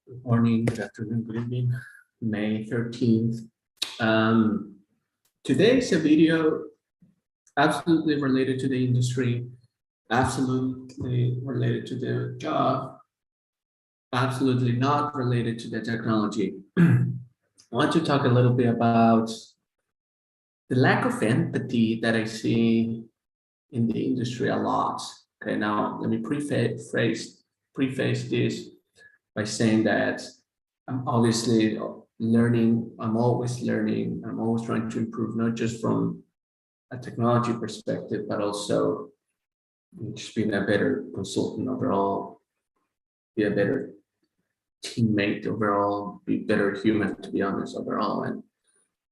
Good morning, good afternoon, good evening. May 13th. Today's a video absolutely related to the industry, absolutely related to the job, absolutely not related to the technology. I want to talk a little bit about the lack of empathy that I see in the industry a lot. Okay, now let me preface this by saying that I'm obviously learning, I'm always learning, I'm always trying to improve, not just from a technology perspective, but also just being a better consultant overall, be a better teammate overall, be better human, to be honest, overall. And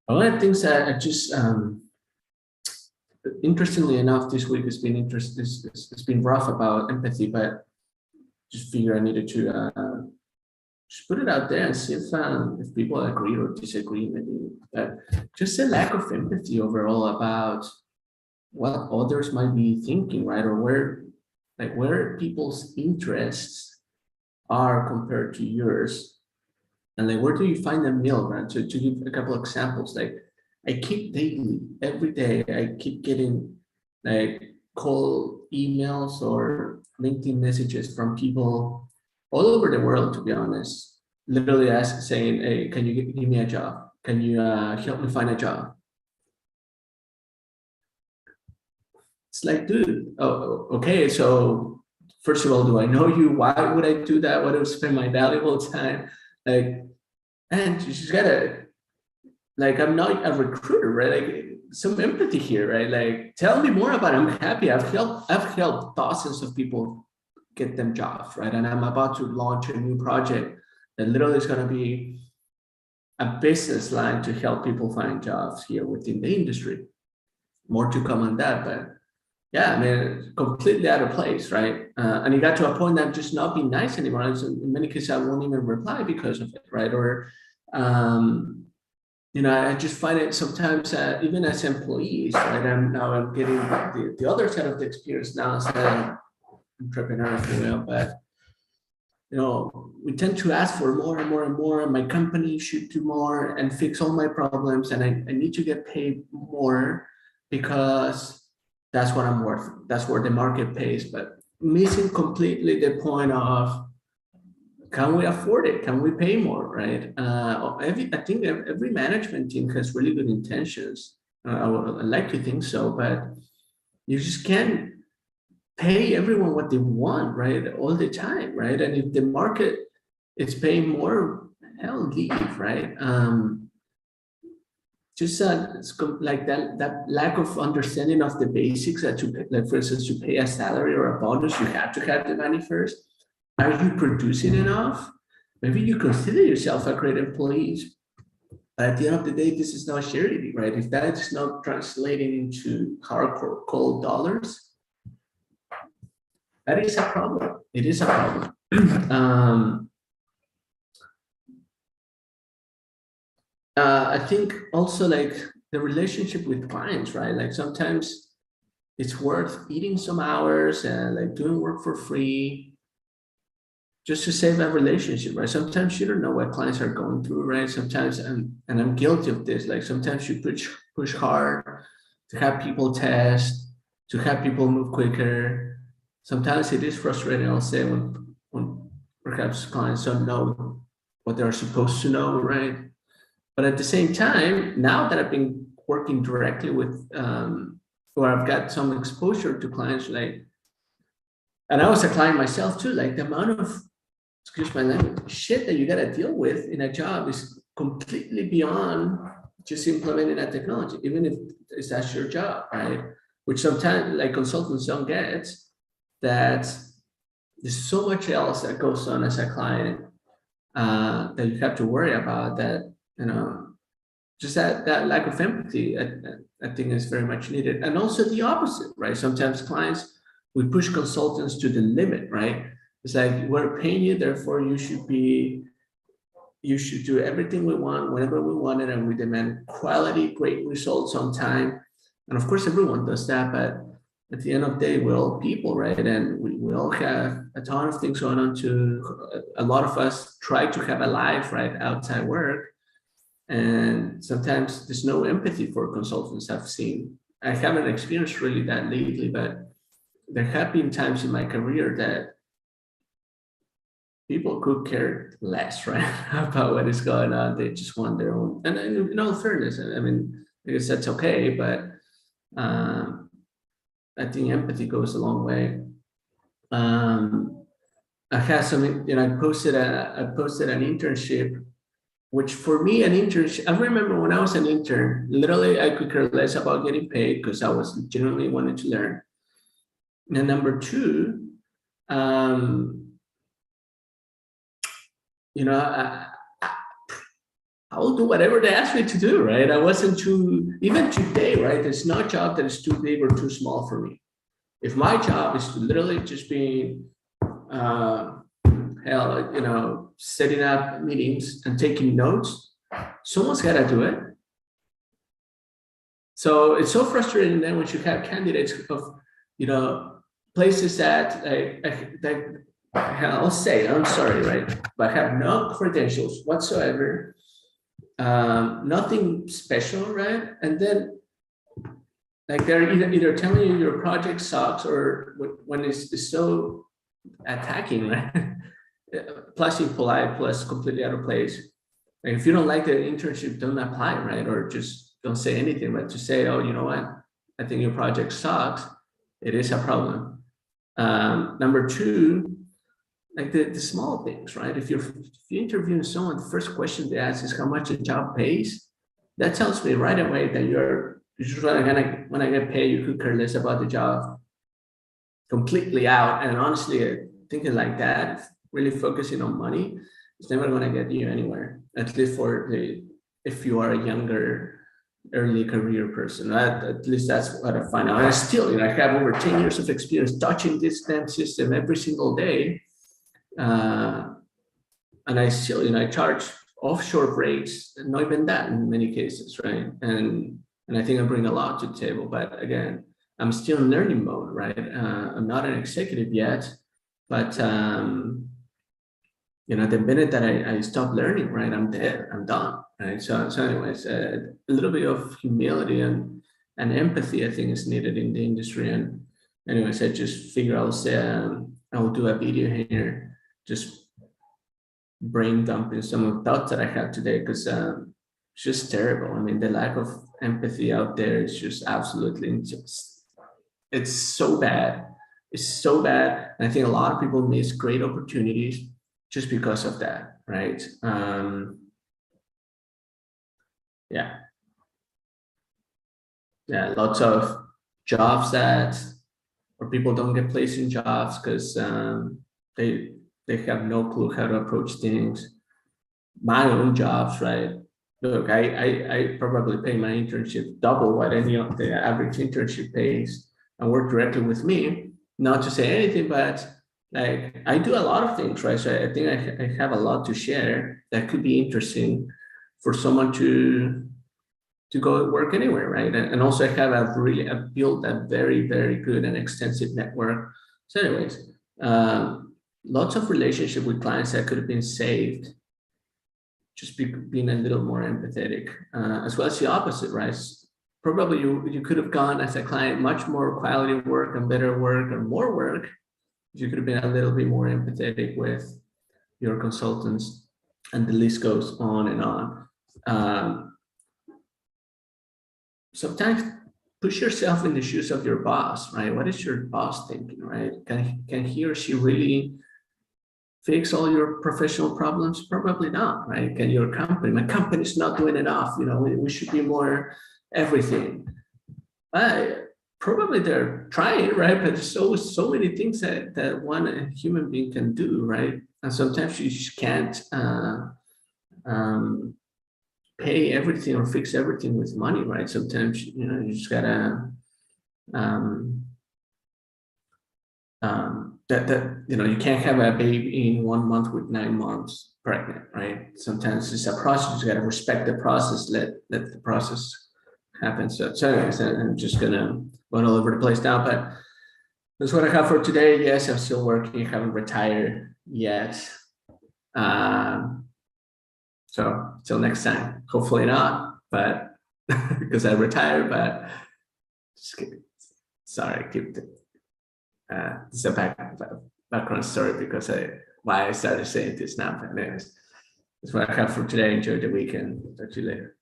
one of the things that I just, interestingly enough, this week has been it's been rough about empathy, but just figure I needed to just put it out there and see if people agree or disagree, maybe. But just a lack of empathy overall about what others might be thinking, right? Or where people's interests are compared to yours. And like, where do you find the middle, right? To give a couple of examples, like I keep daily, every day, I keep getting like cold emails or LinkedIn messages from people all over the world, to be honest, literally saying, hey, can you give me a job? Can you help me find a job? It's like, dude, oh, okay, so first of all, do I know you? Why would I do that? Why would I spend my valuable time? Like, and you just gotta, like, I'm not a recruiter, right? Like, some empathy here, right? Like, tell me more about it. I'm happy. I've helped thousands of people get them jobs, right? And I'm about to launch a new project that literally is going to be a business line to help people find jobs here within the industry. More to come on that, but yeah, I mean, completely out of place, right? And it got to a point that I'm just not being nice anymore. And so in many cases, I won't even reply because of it, right? Or, I just find it sometimes, even as employees, right? I'm getting the other side of the experience now as an entrepreneur, if you will, but we tend to ask for more and more and more. And my company should do more and fix all my problems. And I need to get paid more because that's what I'm worth. That's where the market pays. But missing completely the point of, can we afford it? Can we pay more, right? I think every management team has really good intentions. I would like to think so, but you just can't pay everyone what they want, right? All the time, right? And if the market is paying more, hell, leave, right? Just like that lack of understanding of the basics that like for instance, to pay a salary or a bonus, you have to have the money first. Are you producing enough? Maybe you consider yourself a great employee, but at the end of the day, this is not charity, right? If that is not translating into hardcore cold dollars, that is a problem. It is a problem. I think also like the relationship with clients, right? Like sometimes it's worth eating some hours and like doing work for free just to save a relationship, right? Sometimes you don't know what clients are going through, right? Sometimes, and I'm guilty of this, like sometimes you push hard to have people test, to have people move quicker. Sometimes it is frustrating, I'll say, when perhaps clients don't know what they're supposed to know, right? But at the same time, now that I've been working directly with, or I've got some exposure to clients, like, and I was a client myself too, like the amount of, excuse my language, shit that you got to deal with in a job is completely beyond just implementing that technology, even if that's your job, right? Which sometimes like consultants don't get, that there's so much else that goes on as a client that you have to worry about, that, just that lack of empathy, I think is very much needed. And also the opposite, right? Sometimes clients, we push consultants to the limit, right? It's like, we're paying you, therefore you should do everything we want, whenever we want it, and we demand quality, great results on time. And of course, everyone does that, but at the end of the day, we're all people, right? And we all have a ton of things going on to, a lot of us try to have a life, right, outside work. And sometimes there's no empathy for consultants I've seen. I haven't experienced really that lately, but there have been times in my career that people could care less, right, about what is going on. They just want their own. And in all fairness, I mean, I guess that's okay, but um, I think empathy goes a long way. I had some, I posted an internship, which for me, an internship, I remember when I was an intern, literally I could care less about getting paid because I was genuinely wanting to learn. And number two, I will do whatever they ask me to do, right? I wasn't too, even today, right? There's no job that is too big or too small for me. If my job is to literally just be, setting up meetings and taking notes, someone's got to do it. So it's so frustrating then when you have candidates of, places that I'll say, I'm sorry, right? But have no credentials whatsoever, nothing special, right? And then like they're either telling you your project sucks or when it's so attacking, right? Plus impolite, plus completely out of place. Like if you don't like the internship, don't apply, right? Or just don't say anything, but to say, oh, you know what? I think your project sucks. It is a problem. Number two, like the small things, right? If you're interviewing someone, the first question they ask is how much the job pays. That tells me right away that you're just when I get paid, you could care less about the job, completely out. And honestly, thinking like that, really focusing on money, it's never going to get you anywhere. At least if you are a younger, early career person. At least that's what I find out. And still, I have over 10 years of experience touching this damn system every single day. And I still, I charge offshore rates, not even that in many cases, right? And I think I bring a lot to the table. But again, I'm still in learning mode, right? I'm not an executive yet, but the minute that I stop learning, right, I'm dead, I'm done, right? So anyways, a little bit of humility and empathy, I think, is needed in the industry. And anyways, I just figure I'll say I will do a video here, just brain dumping some of the thoughts that I had today, because it's just terrible. I mean, the lack of empathy out there is just absolutely it's so bad. It's so bad. And I think a lot of people miss great opportunities just because of that, right? Lots of jobs or people don't get placed in jobs because they have no clue how to approach things. My own jobs, right? Look, I probably pay my internship double what any of the average internship pays and work directly with me. Not to say anything, but like I do a lot of things, right? So I think I have a lot to share that could be interesting for someone to go work anywhere, right? And also I have I've built a very, very good and extensive network. So anyways, lots of relationship with clients that could have been saved just being a little more empathetic, as well as the opposite, right? Probably you could have gone as a client much more quality work and better work and more work. You could have been a little bit more empathetic with your consultants, and the list goes on and on. Sometimes push yourself in the shoes of your boss, right? What is your boss thinking, right? Can he or she really fix all your professional problems? Probably not, right? Can your company, my company is not doing enough, we should be more everything. Probably they're trying, right? But there's always so many things that one human being can do, right? And sometimes you just can't pay everything or fix everything with money, right? Sometimes, you just gotta, you can't have a baby in 1 month with 9 months pregnant, right? Sometimes it's a process. You gotta respect the process, let the process happens. So anyways, I'm just gonna run all over the place now, but that's what I have for today. Yes, I'm still working, haven't retired yet. So till next time, hopefully not, but because I retired, but just kidding. Sorry, keep the it's a background story because why I started saying this now. But anyways, that's what I have for today. Enjoy the weekend. Talk to you later.